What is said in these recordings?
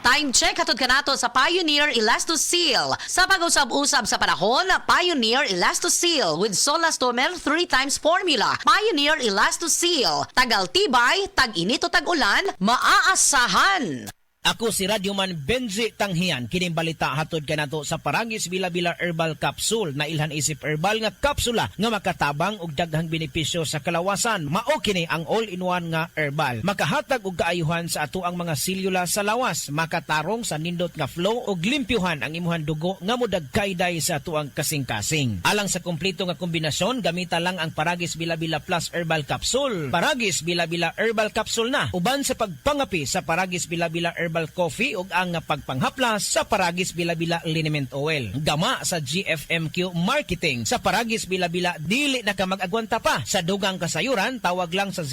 Time check hatod kanato sa Pioneer Elastoseal. Sa pag-usab-usab sa panahon, Pioneer Elastoseal with Solastomer 3 times formula. Pioneer Elastoseal. Tagal-tibay, tag-init o tag-ulan, maaasahan. Ako si Radyoman Benji Tanghian, kining balita hatod kanato sa Paragis Bila-Bila Herbal Capsule na ilhan isip herbal nga kapsula nga makatabang og daghang benepisyo sa kalawasan. Mao kini ang all-in-one nga herbal. Makahatag og kaayuhan sa ato ang mga selula sa lawas, makatarong sa nindot nga flow og limpyuhan ang imuhang dugo nga modagkayday sa ato ang kasing-kasing. Alang sa kumpleto nga kombinasyon, gamita lang ang Paragis Bila-Bila Plus Herbal Capsule. Paragis Bila-Bila Herbal Capsule na uban sa pagpangapi sa Paragis Bila-Bila Herbal Coffee ug ang pagpanghaplas sa Paragis Bila-Bila Liniment Oil. Gama sa GFMQ Marketing. Sa Paragis Bila-Bila dili na ka mag-agwanta pa. Sa dugang kasayuran tawag lang sa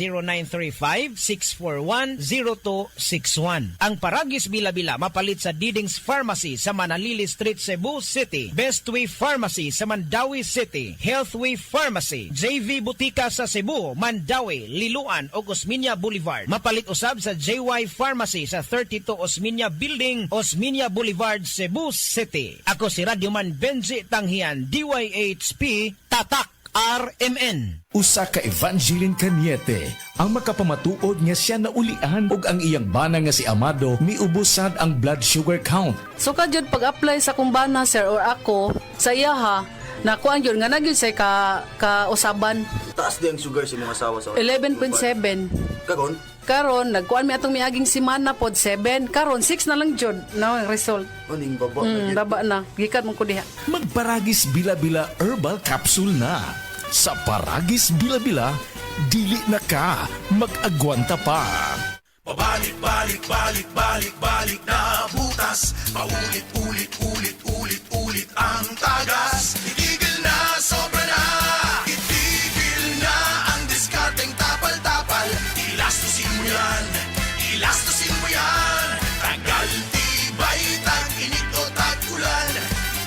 0935-641-0261. Ang Paragis Bila-Bila mapalit sa Didings Pharmacy sa Manalili Street, Cebu City, Bestway Pharmacy sa Mandawi City, Healthway Pharmacy, JV Butika sa Cebu, Mandawi, Liloan ug Osmeña Boulevard. Mapalit usab sa JY Pharmacy sa 32 Osmeña Building, Osmeña Boulevard, Cebu City. Ako si Radyoman Benji Tanghian, DYHP, Tatak RMN. Usa ka Evangeline Cañete ang makapamatuod nga siya naulian ug ang iyang bana nga si Amado miubusad ang blood sugar count. So kadyod pag-apply sa kumbana sir or ako sa iya ha, nakuan yun nga nagyud say ka-usaban. Taas din ang sugar sa mga asawa sa 11.7. Kagon? Karon nagkuan mi atong miaging semana pod 7. Karon 6 na lang jud na ang result. Aning baba. Baba na. Gikan mo ko diha. Magparagis Bila-Bila Herbal Capsule na. Sa Paragis Bila-Bila, dili na ka mag-agwanta pa. Pabalik na butas. Paulit-ulit ang tagas. Itigil na, sobra na. Itigil na ang diskarteng tapal-tapal. Ilastusin mo yan. Tagal, tibay, tag-init o tag-ulan.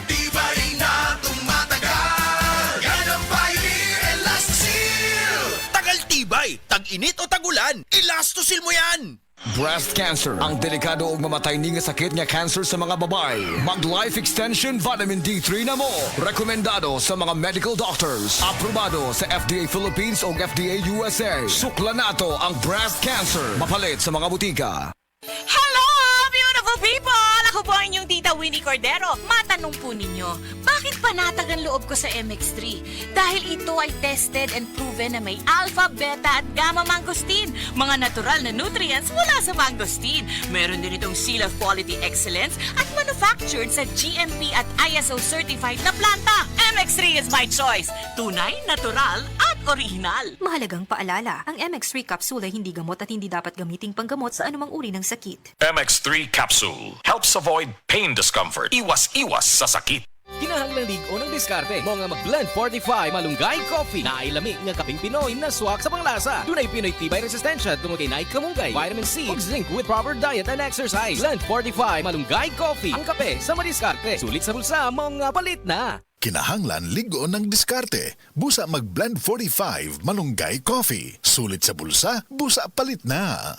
Tibay na tumatagal. Yan ang Pioneer Elastoseal. Tagal, tibay, tag-init o tag-ulan. Ilastosil mo yan. Breast cancer, ang delikado ug mamatay ni nga sakit nga cancer sa mga babae. Mag Life Extension Vitamin D3 na mo. Rekomendado sa mga medical doctors. Aprobado sa FDA Philippines ug FDA USA. Sukla nato ang breast cancer. Mapalit sa mga butika. Hello, beautiful people! Ako po ang inyong tita Winnie Cordero. Matanong po ninyo, bakit panatag ang loob ko sa MX3? Dahil ito ay tested and proven na may alpha, beta at gamma mangosteen. Mga natural na nutrients mula sa mangosteen. Meron din itong Seal of Quality Excellence at manufactured sa GMP at ISO certified na planta. MX3 is my choice. Tunay, natural at original. Mahalagang paalala, ang MX3 capsule ay hindi gamot at hindi dapat gamiting panggamot sa anumang uri ng sakit. MX3 Capsule helps avoid pain discomfort. Iwas sa sakit. Kinahanglan ligo ng diskarte mo nga mag-blend 45 malunggay coffee na ay lamig nga kaping Pinoy na swak sa panglasa. Dunay Pinoy tibay resistensya tungod kay naik kamunggay, vitamin C ug zinc with proper diet and exercise. Blend 45 malunggay coffee, ang kape sa madiskarte. Sulit sa bulsa mo nga palit na. Kinahanglan ligo ng diskarte. Busa mag-blend 45 malunggay coffee. Sulit sa bulsa, busa palit na.